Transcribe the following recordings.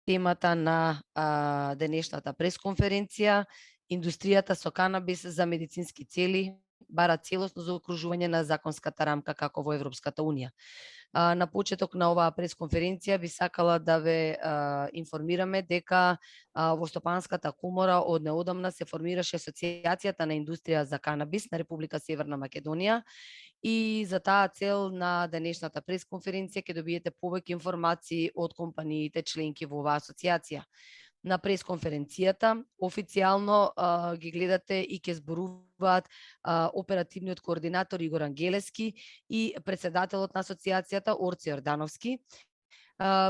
темата на денешната пресконференција. Индустријата со канабис за медицински цели бара целосно заокружување на законската рамка како во Европската Унија. На почеток на оваа пресконференција би сакала да ве информираме дека во Стопанската комора од неодамна се формираше Асоциацијата на индустрија за канабис на Република Северна Македонија и за таа цел на денешната пресконференција ќе добиете повеќе информации од компаниите членки во оваа асоциација. На пресконференцијата официјално ги гледате и ќе зборуваат оперативниот координатор Игор Ангелески и председателот на асоциацијата Орце Јордановски.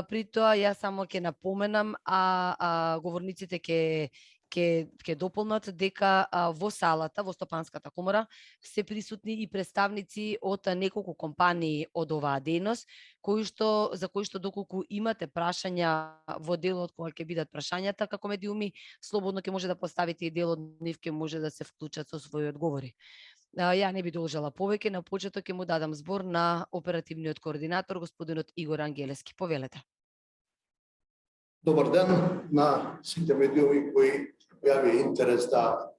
При тоа јас само ќе напоменам, говорниците ќе дополнат дека во салата, во Стопанската комора, се присутни и представници од неколку компании од оваа дејност, за кои што доколку имате прашања во делот кога ќе бидат прашањата како медиуми, слободно ќе може да поставите и дел од нив ќе може да се вклучат со своји одговори. Ја не би должела повеќе, на почеток ќе му дадам збор на оперативниот координатор господинот Игор Ангелески. Повелете. Добар ден на сите медиуми кои појави интерес да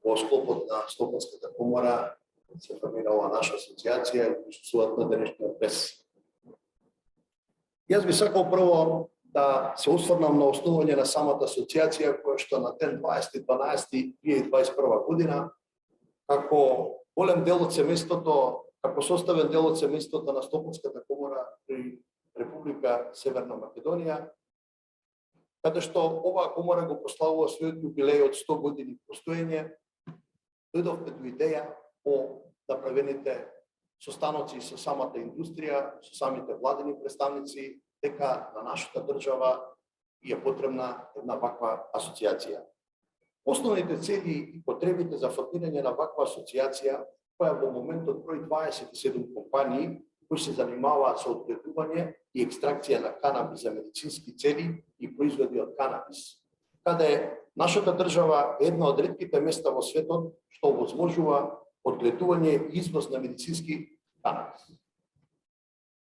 во склопот на Стопанската комора се формира оваа наша асоциација и присуствуваат на денешниот прес. Јас би сакал прво да се осврнам на основање на самата асоциација која што на ден 20.12.2021 година како голем дел од семејството, како составен дел од семејството на Стопанската комора при Република Северна Македонија, каде што оваа комора го прославува својот јубилеј од 100 години постоење, дојдовте до идеја по направените состаноци со самата индустрија, со самите владени представници, дека на нашата држава е потребна една ваква асоциација. Основните цели и потребите за формирање на ваква асоциација, која во моментот брои 27 компании кои се занимаваат со одгледување и екстракција на канабис за медицински цели и производи од канабис, каде нашата држава е една од ретките места во светот што овозможува одгледување и износ на медицински канабис.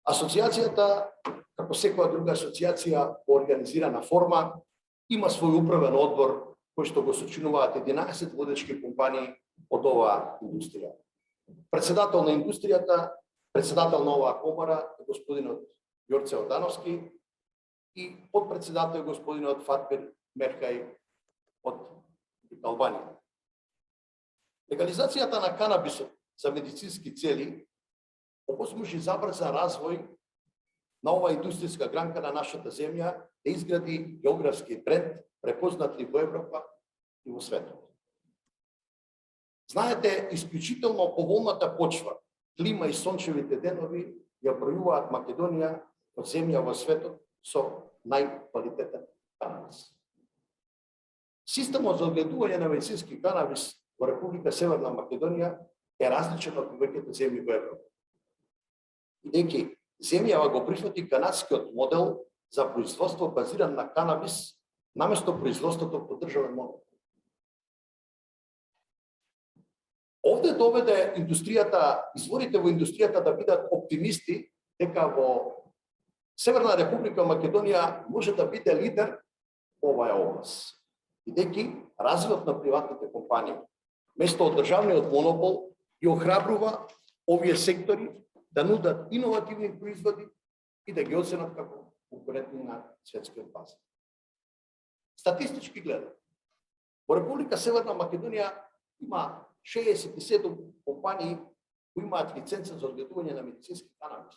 Асоциацијата, како секоја друга асоциација во организирана форма, има свој управен одбор кој што го сочинуваат 11 водечки компании од оваа индустрија. Председател на индустријата, председател на оваа комора е господинот Орце Јордановски и подпредседател е господинот Фатмир Меркај од Албанија. Легализацијата на канабисот за медицински цели овозможи забрза развој на оваа индустријска гранка на нашата земја да изгради географски бренд препознат и во Европа и во светот. Знаете, исклучително поволната почва, клима и сончевите денови ја бројуваат Македонија од земја во светот со најквалитетен канабис. Системот за одгледување на медицински канабис во Република Северна Македонија е различен од повеќето земји во Европа. Бидејќи земјава го прифати канадскиот модел за производство базиран на канабис наместо производството по државен модел. Овде доведе индустријата, изворите во индустријата да бидат оптимисти дека во Северна Република Македонија може да биде лидер во оваа област. Бидејќи развојот на приватните компании, место од државниот монопол, ги охрабрува овие сектори да нудат иновативни производи и да ги оценат како конкурентни на светскиот пазар. Статистички гледано, во Република Северна Македонија има 67 компании кои имаат лиценца за одгледување на медицински канабис,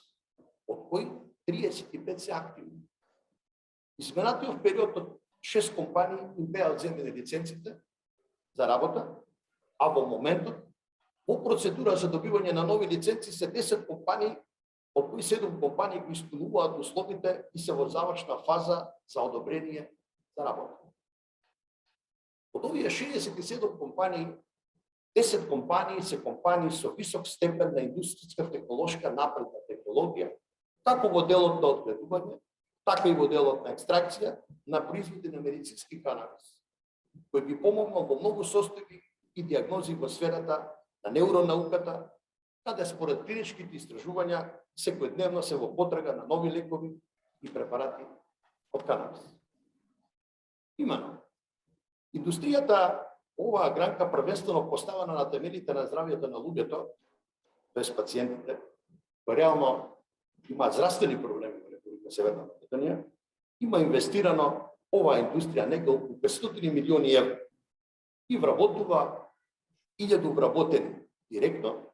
од кои 35 се активни. Изминатиот период од 6 компании им беа одземени лиценците за работа, а во моментот во процедура за добивање на нови лиценци се 10 компании, од кои 7 компании кои исполнуваат условите и се во завршна фаза за одобрение за работа. Од овие 67 компании, 10 компании се компании со висок степен на индустријска технолошка напредна технологија, како во делот на одгледување, така и во делот на екстракција на производи на медицински канабис, кој би помогнал во многу состојби и диагнози во сферата на невронауката, каде според клиничките истражувања секојдневно се во потрага на нови лекови и препарати од канабис. Именно. Индустријата, оваа гранка првенствено поставена на темелите на здравјето на луѓето, тоест пациентите, кои реално имаат здравствени проблеми во Република Северна Македонија, има инвестирано оваа индустрија некако околу 500 милиони евра и вработува 1000 вработени директно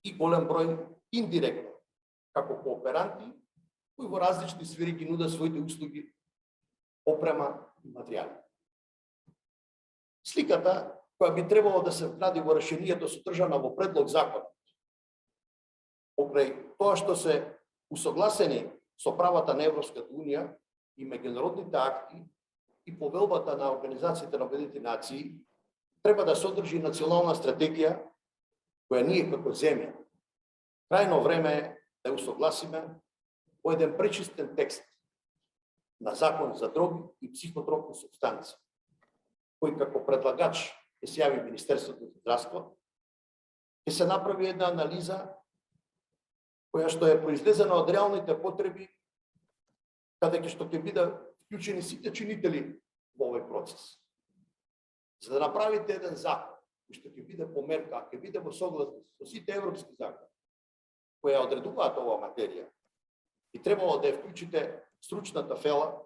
и голем број индиректно, како кооперанти, кои во различни сфери ги нудат своите услуги, опрема и материјали. Сликата, која би требало да се вгради во решението содржана во предлог законот, покрај тоа што се усогласени со правата на Европската Унија и меѓународните акти и повелбата на Организацијата на Обединетите нации, треба да содржи национална стратегија која ние како земја крајно време е да усогласиме во еден пречистен текст на закон за дроги и психотропни супстанции, кој како предлагач ќе се јави Министерството за здравство, ќе се направи една анализа која што е произлезена од реалните потреби, каде што ќе бидат вклучени сите чинители во овој процес. За да направите еден закон, кој што ќе биде по мерка, ќе биде во согласност со сите европски закони, кои ја одредуваат оваа материја, и требало да ја вклучите стручната фела,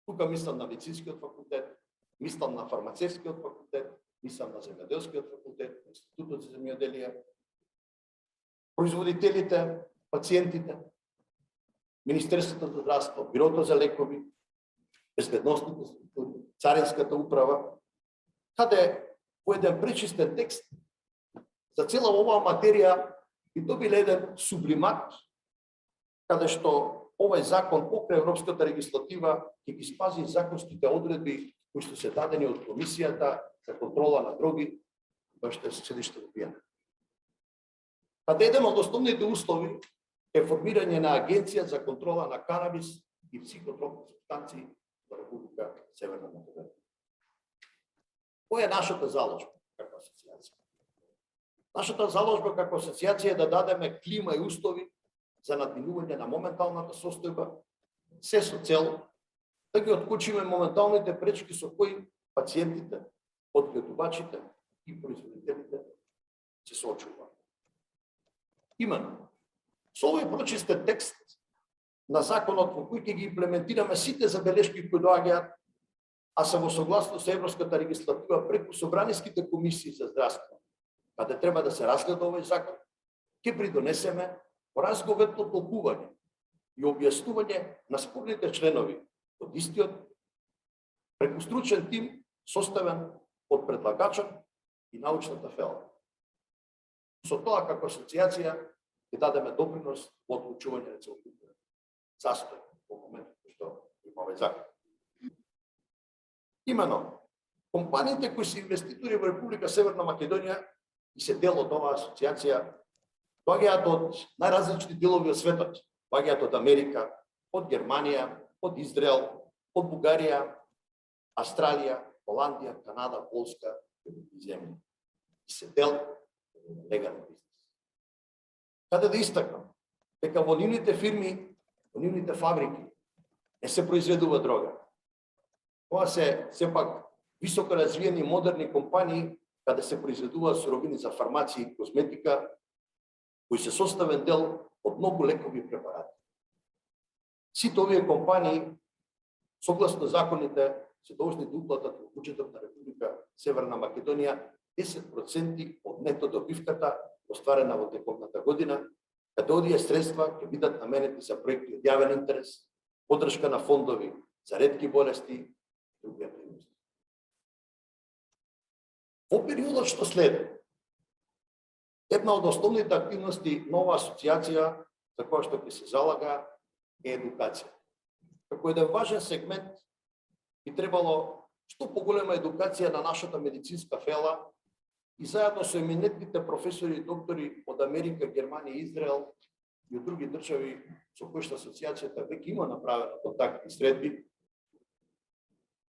тука мислам на медицинскиот факултет, мислам на фармацевскиот факултет, мислам на земјоделскиот факултет, Институтот за земјоделие, производителите, пациентите, Министерството за здравство, Бирото за лекови, безбедносните структури, Царинската управа, каде по еден пречистен текст за цела оваа материја би добиле еден сублимат, каде што овој закон покрај европската легислатива ќе ги спази законските одредби кои што се дадени од Комисијата за контрола на дроги, која што е седиште во Виена. Каде еден од основните услови е формирање на Агенција за контрола на канабис и психотропни супстанции во Република Северна Македонија. Која е нашата заложба како асоциација? Нашата заложба како асоциација е да дадеме клима и услови за надминување на моменталната состојба, се со цел да ги откочиме моменталните пречки со кои пациентите, одгледувачите и производителите се соочуваат. Именно, со овој прочистен текст на законот во кој ќе ги имплементираме сите забелешки кои доаѓаат, а се во согласност со европската легислатива преку собраниските комисии за здравство, каде треба да се разгледа овој закон, ќе придонесеме во разговетно толкување и објаснување на спорните членови од истиот преку стручен тим составен од предлагачот и научната фела. Со тоа како асоциација ќе дадеме допринос во одлучување на целокупен застој во моментот што има овој закон. Имено, компаниите кои се инвеститори во Република Северна Македонија и се дел од оваа асоциација, доаѓаат од најразлични делови од светот, доаѓаат од Америка, од Германија, од Израел, од Бугарија, Австралија, Холандија, Канада, Полска и земји. И се дел од легален бизнес. Каде да истакнам дека во нивните фирми, во нивните фабрики не се произведува дрога. Тоа се сепак високо развиени модерни компании каде се произведуваат суровини за фармација и козметика, кои се составен дел од многу лекови препарати. Сите овие компании, согласно законите, се должни да уплатат во буџетот на Република Северна Македонија 10% од нето добивката остварена во текотната година, каде овие средства ќе бидат наменети за проекти од јавен интерес, поддршка на фондови за ретки болести и други активности. Во периодот што следи, една од основните активности на оваа асоциација за која што ќе се залага е едукација. Како еден важен сегмент би требало што поголема едукација на нашата медицинска фела и заедно со еминентните професори и доктори од Америка, Германија, Израел и од други држави со кои што асоциацијата веќе има направено контактни средби,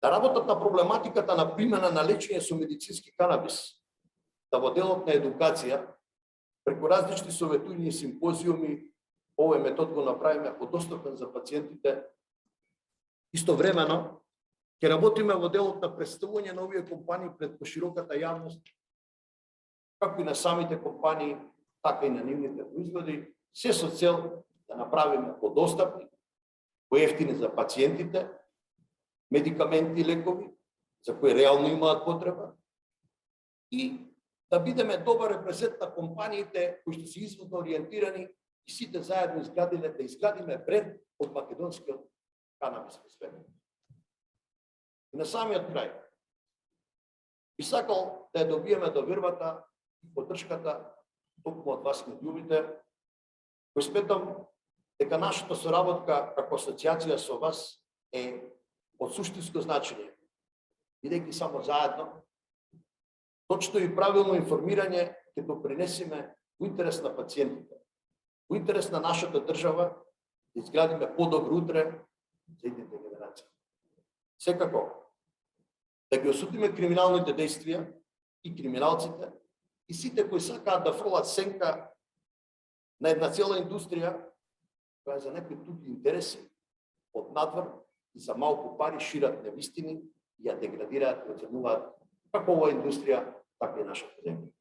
да работат на проблематиката на примена на лечење со медицински канабис, да во делот на едукација, преку различни советувања и симпозиуми, овој метод го направиме подостапен за пациентите, истовремено Ќе работиме во делот на представување на овие компании пред пошироката јавност, како и на самите компании, така и на нивните производи, се со цел да направиме подостапни, поевтини за пациентите, медикаменти и лекови, за кои реално имаат потреба, и да бидеме добар репрезент на компаниите кои што се изводно ориентирани и сите заедно да изградиме бренд од македонскиот канабис во светот. И на самиот крај, би сакал да ја добиеме довербата и поддршката токму од вас медиумите, кој сметам дека нашата соработка како асоциација со вас е од суштинско значење, бидејќи само заедно, точно и правилно информирање ќе допринесеме во интерес на пациентите, во интерес на нашата држава, да изградиме подобро утре за идните генерации. Секако, да ги осудиме криминалните действија и криминалците и сите кои сакаат да фрлат сенка на една цела индустрија која за некои туѓи интереси од надвор и за малку пари шират невистини и ја деградираат и оценуваат како оваа индустрија, така и нашата земја.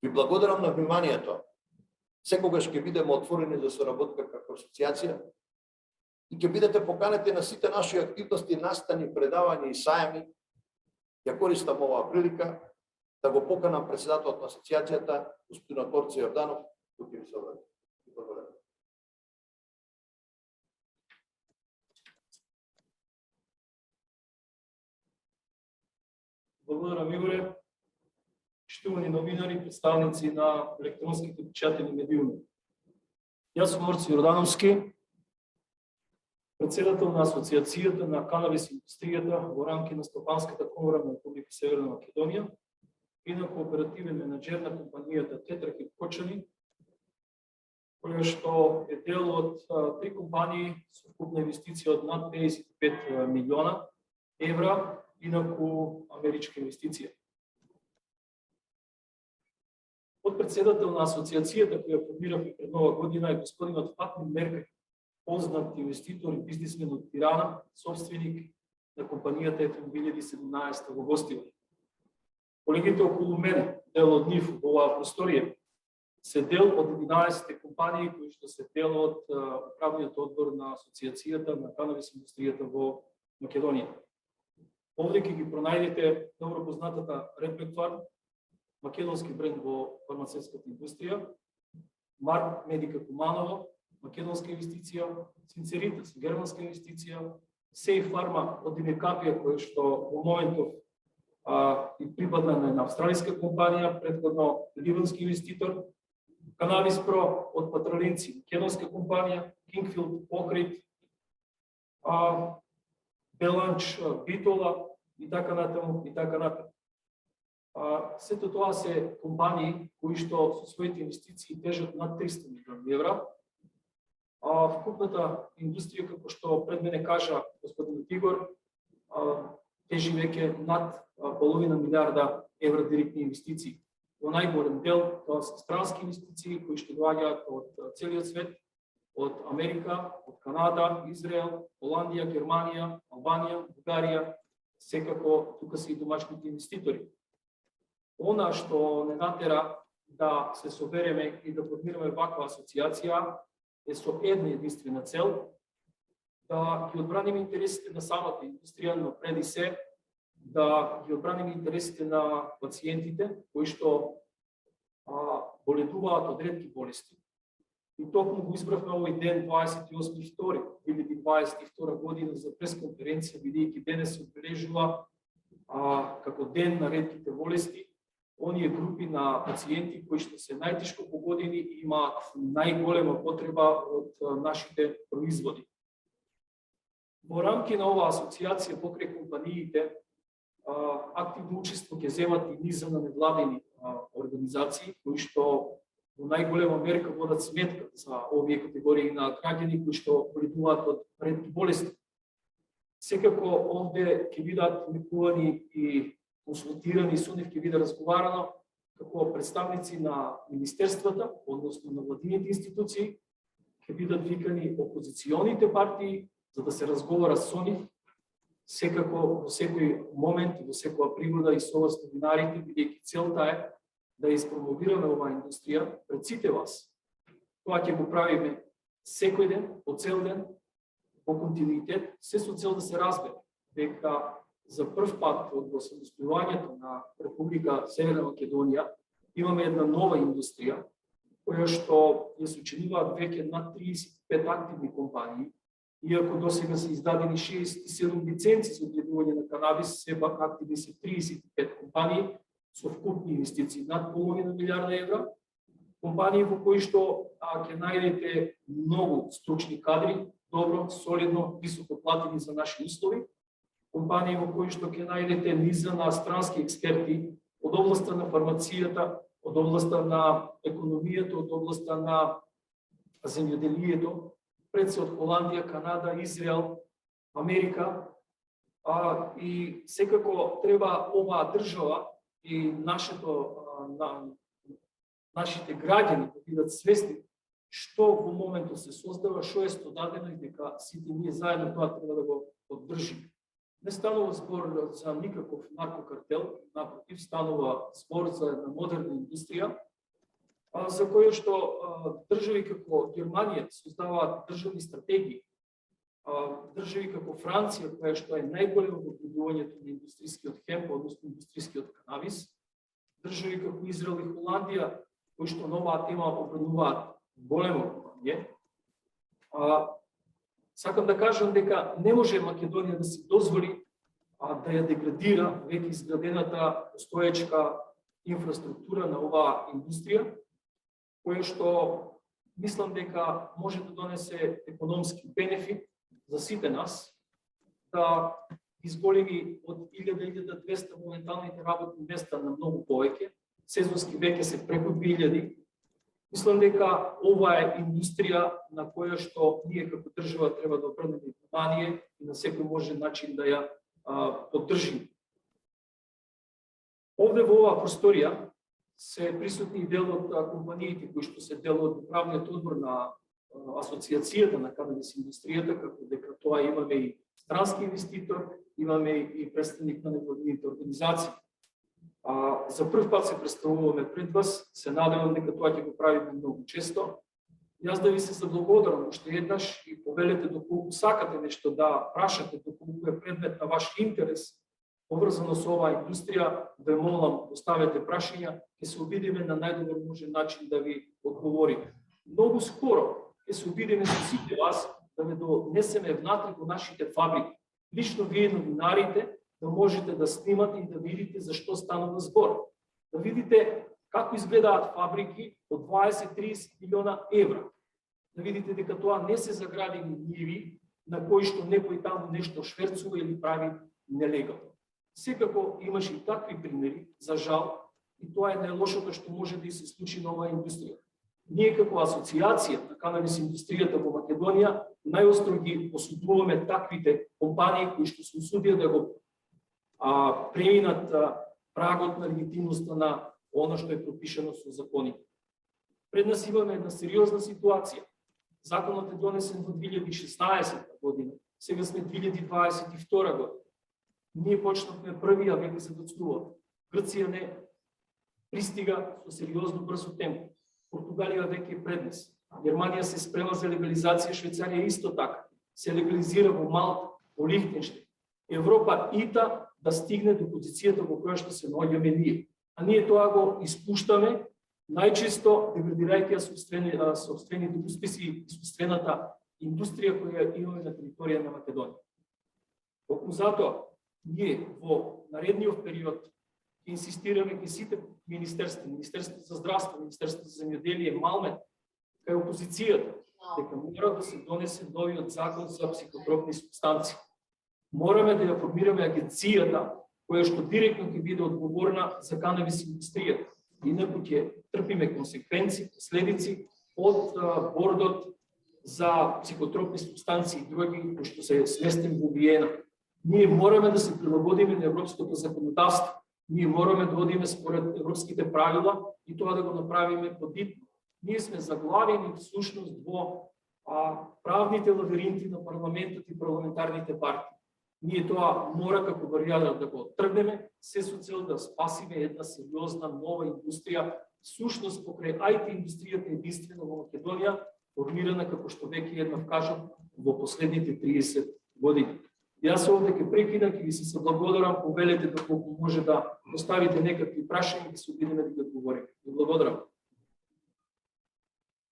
Ви благодарам на вниманието. Секогаш ќе бидеме отворени за соработка како асоциација и ќе бидете поканети на сите наши активности, настани, предавања и сајми. Ја користам оваа прилика да го поканам председателот на асоциацијата, господин Торце Јорданов, кој ќе ви се обрати. Благодарам. Благодарам, Игоре. Штувани новинари, представници на електронските печатени медиуми. Јас сум Торце Јордановски, председател на Асоциацијата на канабис индустријата во рамки на Стопанската комора на Република Северна Македонија и на кооперативен менаџер на компанијата Тетрахил Кочани, која што е дел од 3 компании со вкупна инвестиција од над 55 милиона евра, инаку америчка инвестиција. Подпредседател на асоциацијата која формиравме пред нова година е господинот Фатмин Меркај, познат инвеститор и бизнисмен од Тирана, собственик на компанијата FM 2017 во Гостивар. Колегите околу мене, дел од нив во оваа просторија, се дел од 11 компании кои што се дел од управниот одбор на асоциацијата на канабис индустријата во Македонија. Овде ќе ги пронајдете добро познатата Реплектвар, македонски бренд во фармацевската индустрија, Марк Медика Куманово, македонска инвестиција, Синцеритас, германска инвестиција, Сейф Фарма од Димекапија, кој што во моментов и припадна на една австралиска компанија, предходно ливански инвеститор, Канабис Про од Патралинци, македонска компанија, Кингфилд, Покрит, Беланч, Битола и така натаму и така натаму. Сето тоа се компании кои што со своите инвестиции тежат над 300 милиони евра. Вкупната индустрија, како што пред мене кажа господин Игор, тежи веќе над половина милиарда евра директни инвестиции. Во најголем дел тоа се странски инвестиции кои што доаѓаат од целиот свет, од Америка, од Канада, Израел, Холандија, Германија, Албанија, Бугарија, секако тука се и домашните инвеститори. Она што не натера да се собереме и да формираме ваква асоциација е со една единствена цел, да ги одбраниме интересите на самата индустрија, но преди се да ги одбраниме интересите на пациентите кои што боледуваат од ретки болести. И токму го избравме овој ден 28.2.2022 година за пресконференција, бидејќи денес се одбележува како ден на ретките болести, оние групи на пациенти кои што се најтешко погодени и имаат најголема потреба од нашите производи. Во рамки на оваа асоциација покрај компаниите активно учество ќе земат и низа на невладени организации кои што во најголема мерка водат сметка за овие категории на граѓани кои што боледуваат од ретки болести. Секако овде ќе бидат лекувани и консултирани, со нив ќе биде разговарано како представници на министерствата, односно на владините институции, ќе бидат викани опозиционите партии за да се разговара со нив, секако во секој момент, во секоја пригода и со вас новинарите, бидејќи целта е да испромовираме оваа индустрија пред сите вас. Тоа ќе го правиме секој ден, по цел ден, по континуитет, се со цел да се разбере дека за прв пат од освободувањето на Република Северна Македонија имаме една нова индустрија, која што ја сочинуваат веќе над 35 активни компании, иако досега се издадени 67 лиценци за отгледување на канабис, сепак активни се 35 компании со вкупни инвестиции над половина милиарда евра, компании во кои што ќе најдете многу стручни кадри, добро, солидно, високо платени за наши услови, компании во кои што ќе најдете низа на странски експерти од областа на фармацијата, од областа на економијата, од областа на земјоделието, пред се од Холандија, Канада, Израел, Америка, и секако треба оваа држава и нашите граѓани да бидат свесни што во моментот се создава, што е стодадено и дека сите ние заедно тоа треба да го поддржиме. Не станува збор за никаков наркокартел, напротив, станува збор за една модерна индустрија, за која што држави како Германија создаваат државни стратегии, држави како Франција, која што е најголема во продувањето на индустријскиот хемп, односно индустријскиот канабис, држави како Израел и Холандија, кои што на оваа тема обрнуваат големо внимание. Сакам да кажам дека не може Македонија да си дозволи да ја деградира веќе изградената постоечка инфраструктура на оваа индустрија, која што мислам дека може да донесе економски бенефит за сите нас, да изголеми од 1000-1200 моменталните работни места на многу повеќе, сезонски веќе се преку 2000. Мислам дека ова е индустрија на која што ние како држава треба да обрнеме внимание и на секој можен начин да ја поддржиме. Овде во оваа просторија се присутни дел од компаниите кои што се дел од управниот одбор на Асоциацијата на канабис индустријата, како дека тоа имаме и странски инвеститор, имаме и представник на невладините организации. За прв пат се представуваме пред вас, се надевам дека тоа ќе го правиме многу често. Јас да ви се заблагодарам уште еднаш и повелете доколку сакате нешто да прашате, доколку е предмет на ваш интерес, поврзано со оваа индустрија, ве молам, поставете прашања, ќе се обидиме на најдобар можен начин да ви одговориме. Многу скоро ќе се обидиме со сите вас да ве донесеме внатре во нашите фабрики. Лично вие новинарите да можете да снимате и да видите за што станува збор. Да видите како изгледаат фабрики од 20-30 милиона евра. Да видите дека тоа не се заградени ниви на кои што некој таму нешто шверцува или прави нелегално. Секако имаше и такви примери, за жал, и тоа е најлошото што може да и се случи на оваа индустрија. Ние како асоциација на канабис индустријата во Македонија најостро ги осудуваме таквите компании кои што се усудија да го преминат прагот на легитимноста на оно што е пропишано со законите. Пред нас имаме една сериозна ситуација. Законот е донесен во 2016 година, сега сме 2022 година. Ние почнавме први, а веќе се доцнува. Грција не пристига со сериозно брзо темпо. Португалија веќе е пред нас. Германија се спрема за легализација, Швајцарија исто така. Се легализира во Малта, во Лихтенштеин. Европа ита да стигне до позицијата во која што се наоѓаме ние. А ние тоа го испуштаме, најчесто деградирајќи сопствените успеси и сопствената индустрија која имаме на територија на Македонија. Токму затоа, ние во наредниот период ќе инсистираме кај сите министерства, Министерството за здравство, Министерството за земјоделие, Малмет, кај опозицијата, дека мора да се донесе новиот закон за психотропни супстанции. Мораме да ја формираме агенцијата која што директно ќе биде одговорна за канабис индустријата. Инаку ќе трпиме консеквенции, последици од бордот за психотропни супстанции и други кои што се сместени во Виена. Ние мораме да се прилагодиме на европското законодавство. Ние мораме да одиме според европските правила и тоа да го направиме подитно. Ние сме заглавени всушност во правните лабиринти на парламентот и парламентарните партии. Ние тоа мора како баријада да го тргнеме, се со цел да спасиме една сериозна нова индустрија, сушност покрај IT индустријата единствено во Македонија, формирана, како што веќе еднав кажам, во последните 30 години. Јас овде ќе прекинам, ќе ви се соблагодарам, повелете доколку може да поставите некакви прашања, ќе се обидиме да ги одговориме. Ви благодарам.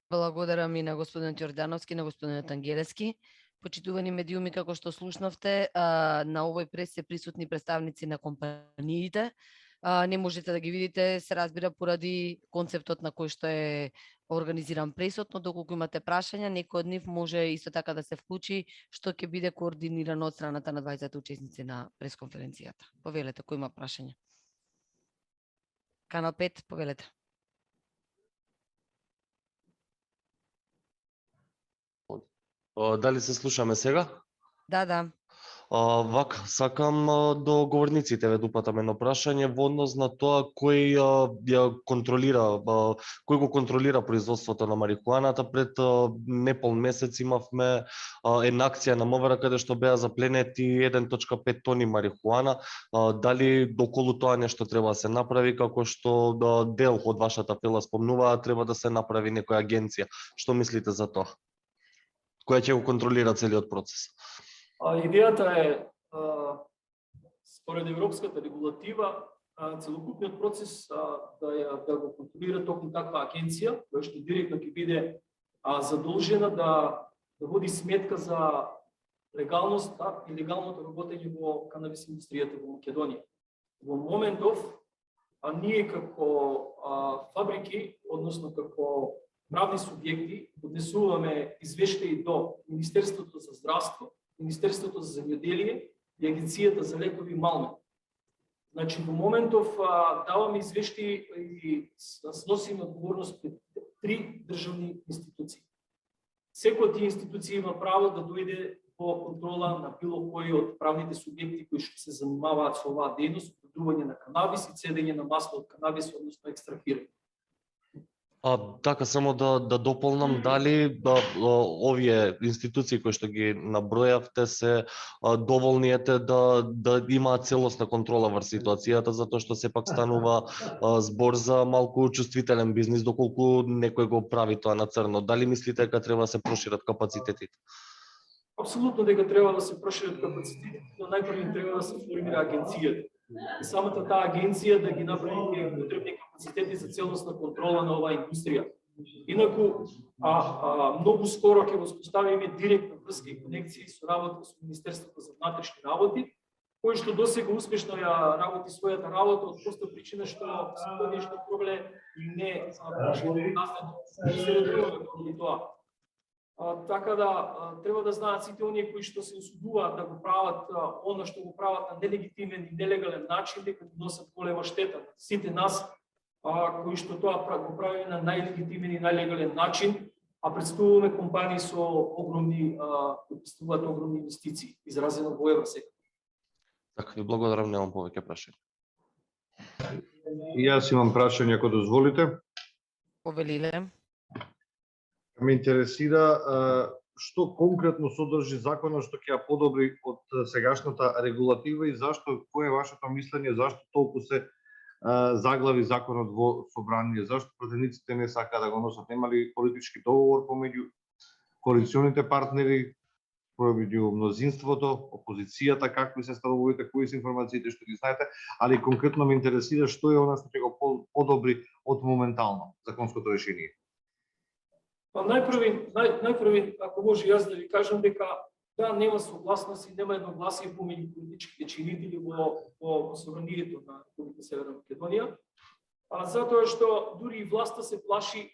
Благодарам и на господин Ѓордановски, на господинот Ангелевски. Почитувани медиуми, како што слушнавте, на овој прес се присутни представници на компаниите. Не можете да ги видите, се разбира, поради концептот на кој што е организиран пресот, но доколку имате прашања, некој од нив може исто така да се вклучи, што ќе биде координирано од страната на 20 учесници на пресконференцијата. Повелете, кој има прашања? Канал 5, повелете. Дали се слушаме сега? Да. Вака, сакам до говорниците ве дупатам едно прашање во однос на тоа кој ја контролира, кој го контролира производството на марихуаната. Пред непол месец имавме една акција на МВР каде што беа запленети 1.5 тони марихуана. Дали околу тоа нешто треба да се направи, како што дел од вашата фела спомнуваа, треба да се направи некоја агенција. Што мислите за тоа? Која ќе го контролира целиот процес? Идејата е, според европската регулатива, целокупниот процес да го контролира токму таква агенција, која што директно ќе биде задолжена да води сметка за легалноста и легалното работење во канабис индустријата во Македонија. Во моментов, ние како фабрики, односно како правни субјекти, поднесуваме извештаи до Министерството за здравство, Министерството за земјоделие и Агенцијата за лекови Малме. Значи, во моментов даваме извештаи и сносиме одговорност пред 3 државни институции. Секој од тие институции има право да дојде по контрола на било кој од правните субјекти кои што се занимаваат со оваа дејност, продување на канабис и цедење на масло од канабис, односно екстрахирање. Така, само да дополнам, дали овие институции кои што ги набројавте се доволни да имаат целосна контрола врз ситуацијата, затоа што сепак станува збор за малку чувствителен бизнис, доколку некој го прави тоа на црно. Дали мислите дека треба да се прошират капацитетите? Апсолутно дека треба да се прошират капацитетите, но најпрво треба да се формира агенцијата. И самата таа агенција да ги направи потребни капацитети за целосна контрола на оваа индустрија. Инаку, многу скоро ќе воспоставиме директна врска и конекција со работа со Министерството за внатрешни работи, кој што досега успешно ја работи својата работа од проста причина што се нешто проблем и не се редуваме тоа. Така да треба да знаат сите оние кои што се осудуваат да го прават она што го прават на нелегитимен и нелегален начин, дека ги носат голема штета. Сите нас кои што тоа го правиме на најлегитимен и најлегален начин, представуваме компании со огромни подписуваат огромни инвестиции, изразено во евро сега. Така, ви благодарам, немам повеќе прашања. И јас имам прашање, ако дозволите. Повелиле. Ме интересира што конкретно содржи законот што ќе ја подобри од сегашната регулатива и зашто, кое е вашето мислење, зашто толку се заглави законот во собрание, зашто противниците не сака да го носат, нема ли политички договор помеѓу коалиционите партнери, помеѓу мнозинството, опозицијата, какви се ставовите, кои се информациите што ги знаете, али конкретно ме интересира што е она што ќе го подобри од моментално законското решение. Најпрви, ако може јас да ви кажам дека да, нема согласност и нема едногласие помеѓу политичките чинители во собранието на Република Северна Македонија, затоа што дури и власта се плаши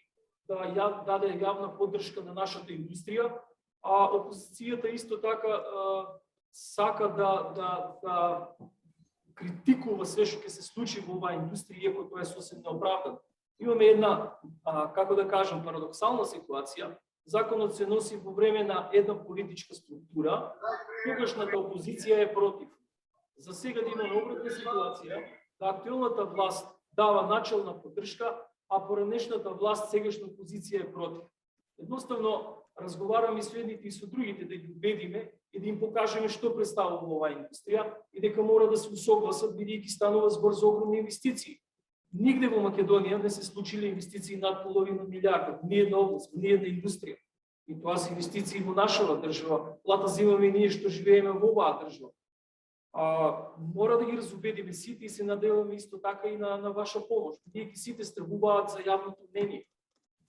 да даде јавна поддршка на нашата индустрија, а опозицијата исто така сака да критикува све што ќе се случи во оваа индустрија, иако тоа е сосем неоправдано. Имаме една, како да кажам, парадоксална ситуација. Законот се носи во време на една политичка структура, тогашната опозиција е против. За сега да имаме обратна ситуација, да актуелната власт дава начална поддршка, а поранешната власт, сегашна опозиција е против. Едноставно, разговараме и следните и со другите, да ги убедиме и да им покажеме што представува оваа индустрија и дека мора да се усогласат, бидејќи станува збор за огромни инвестиции. Нигде во Македонија не се случиле инвестиции над половина милиарда, во ниедна област, во ниедна индустрија. И тоа се инвестиции во нашава држава. Плата земаме ние што живееме во оваа држава. Мора да ги разубедиме сите и се надеваме исто така и на ваша помош. Бидејќи сите стргуваат за јавното мнение.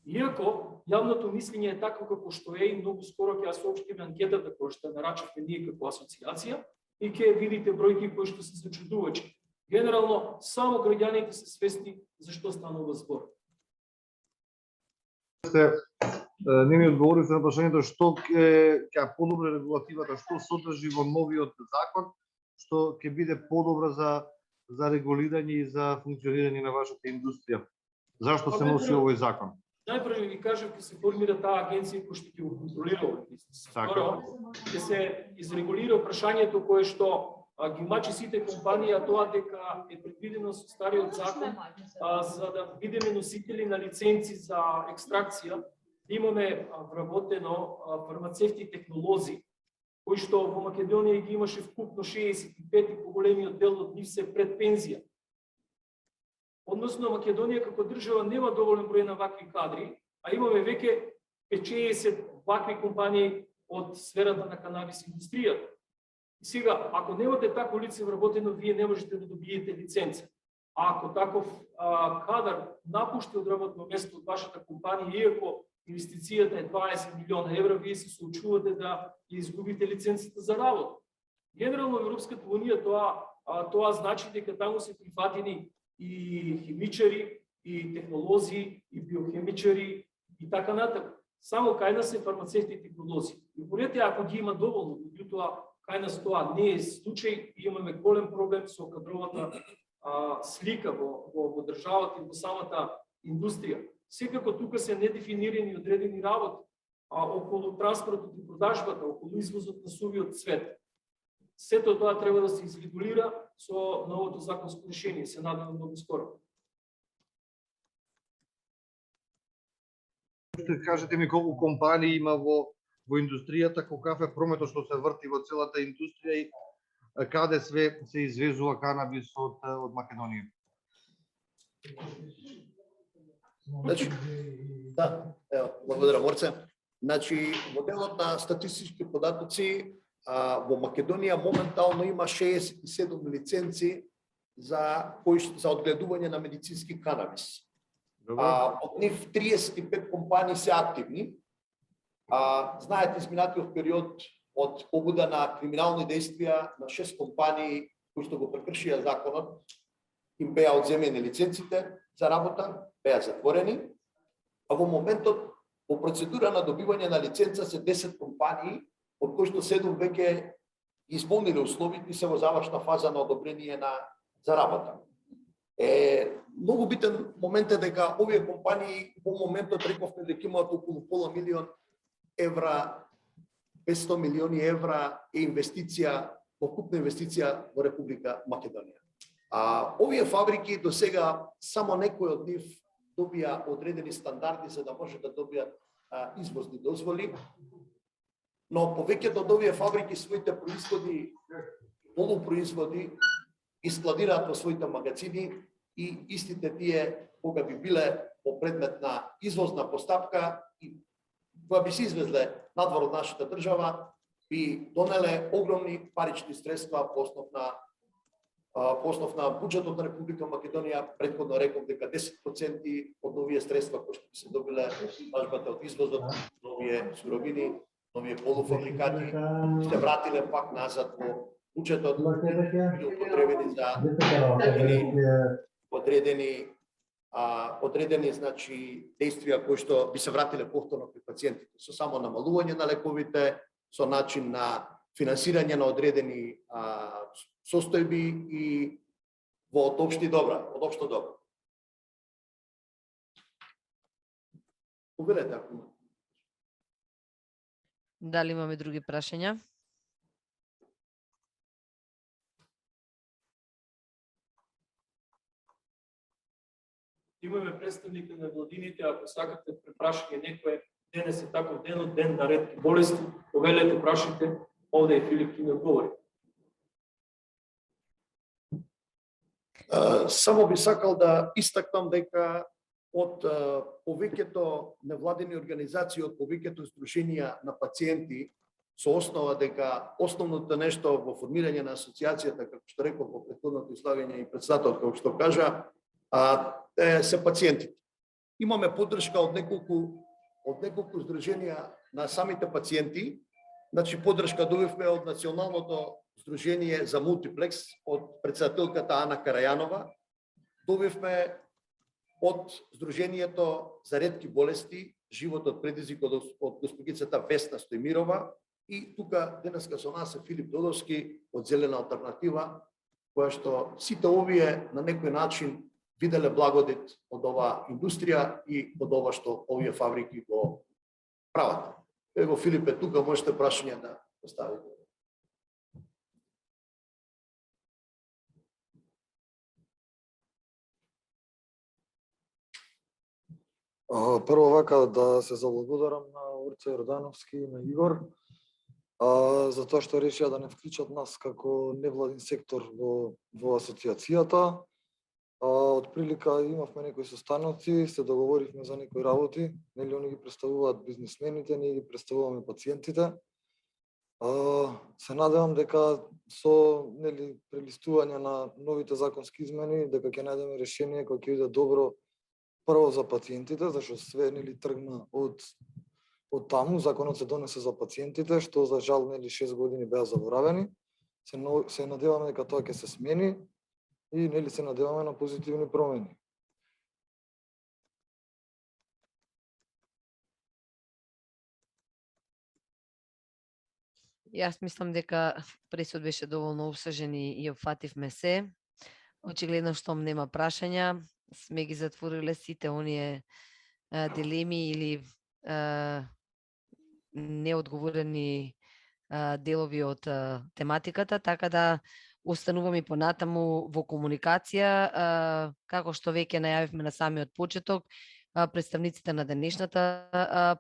Иако јавното мислење е такво како што е и многу скоро ќе ја соопштиме анкетата која што нарачавме ние како асоциација и ќе видите бројки кои што се зачудувачи. Генерално само граѓаните се свесни за што станува збор. Не ми одговорите на прашањето што ќе подобри регулативата, што содржи во новиот закон, што ќе биде подобра за регулирање и за функционирање на вашата индустрија. Зашто се носи овој закон? Најпрво ви кажав, ќе се формира таа агенција која што ќе го контролира овој бизнес. Второ, ќе се изрегулира прашањето кое што ги мачи сите компании, а тоа дека е предвидено со стариот закон за да бидеме носители на лиценци за екстракција, имаме вработено фармацевти технолози, кои што во Македонија ги имаше вкупно 65 и поголемиот дел од нив се пред пензија. Односно, Македонија како држава нема доволен број на вакви кадри, а имаме веќе 50 вакви компании од сферата на канабис индустријата. И сега, ако немате тако лице вработено, вие не можете да добиете лиценца. А ако таков кадар напушти од работно место од вашата компанија, иако инвестицијата е 20 милиона евра, вие се соочувате да изгубите лиценцата за работа. Генерално во Европската унија тоа значи дека таму се прифатени и химичари, и технолози, и биохимичари, и така натаму. Само кај нас се фармацевти и технолози. И порете, ако ги има доволно, меѓутоа кај нас тоа не е случај, имаме голем проблем со кадровата слика во државата и во самата индустрија. Секако тука се недефинирани одредени работи околу транспортот и продажбата, околу извозот на сувиот цвет. Сето тоа треба да се изрегулира со новото законско решение, се надевам многу скоро. Кажете ми колку компании има во индустријата, каков е прометот што се врти во целата индустрија и каде све се извезува канабис од Македонија? Значи, да, благодарам, Морце. Значи, во делот на статистички податоци, во Македонија моментално има 67 лиценци за одгледување на медицински канабис. Од нив 35 компании се активни. Знаете, изминатиот период од побуда на криминални действија на 6 компании кои што го прекршија законот, им беа одземени лиценците за работа, беа затворени, а во моментот во процедура на добивање на лиценца се 10 компании, од кои што 7 веќе исполниле условите и се во завршна фаза на одобрение за работа. Многу битен момент е дека овие компании во моментот рековме дека имаат околу пола милион евра, 500 милиони евра е инвестиција, вкупна инвестиција во Република Македонија. Овие фабрики до сега само некои од нив добија одредени стандарди за да може да добијат извозни дозволи, но повеќето од овие фабрики своите производи, полупроизводи ги складираат во своите магазини и истите тие кога би биле по предмет на извозна постапка и кога би се извезле надвор од нашата држава, би донеле огромни парични средства по основ на буџетот на Република Македонија. Претходно реков дека 10% од овие средства кои што се добиле бажбата од извозот, овие суровини, овие полуфабрикати, се вратиле пак назад во буџетот и употребени за одредени значи действија кои што би се вратиле повторно при пациентите, со само намалување на лековите, со начин на финансирање на одредени состојби и од општо добро. Уверете ако. Дали имаме други прашања? Имаме представника на владините, ако сакате препрашање некое, Денес е таков ден, ден на ретки болести. Повелете, прашайте, овде е Филип ќе ми одговори. Само би сакал да истакнам дека од повеќето невладени организации, од повеќето здруженија на пациенти, со основа дека основното нешто во формирање на асоциацијата, како што реков во претходното излагање и председателот како што кажа, се пациентите. Имаме поддршка од неколку здруженија на самите пациенти. Значи поддршка добивме од Националното здружение за мултиплекс од председателката Ана Карајанова. Добивме од Здруженијето за ретки болести Животот предизвик од госпогицата Весна Стојмирова и тука денеска со нас е Филип Додовски од Зелена алтернатива, која што сите овие на некој начин виделе благодет од оваа индустрија и од ова што овие фабрики го прават. Ево Филипе, тука можете прашања да поставите. Прво вака да се заблагодарам на Орце Јордановски и на Игор за тоа што решија да не вклучат нас како невладин сектор во асоциацијата. Од прилика имавме некои состаноци, се договоривме за некои работи, нели они ги представуваат бизнисмените, ние ги представуваме пациентите. Се надевам дека со нели прелистување на новите законски измени дека ќе најдеме решение кој ќе биде добро прво за пациентите, зашто све нели тргна од таму, законот се донесе за пациентите, што за жал нели 6 години беа заборавени. Се надеваме дека тоа ќе се смени и нели се надеваме на позитивни промени. Јас мислам дека пресуд беше доволно обсажен и опфативме се. Очигледно штом нема прашања, сме ги затвориле сите оние дилеми или неодговорени делови од тематиката, така да остануваме понатаму во комуникација, како што веќе најавивме на самиот почеток. Представниците на денешната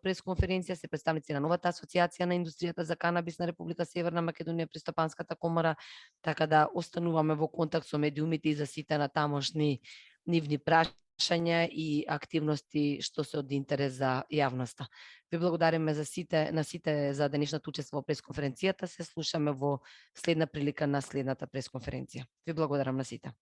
пресконференција се представници на новата асоциација на индустријата за канабис на Република Северна Македонија при Стопанската комора, така да остануваме во контакт со медиумите и за сите на тамошни нивни прашања и активности што се од интерес за јавноста. Ви благодариме на сите за денешното учество во пресконференцијата. Се слушаме во следна прилика на следната пресконференција. Ви благодарам на сите.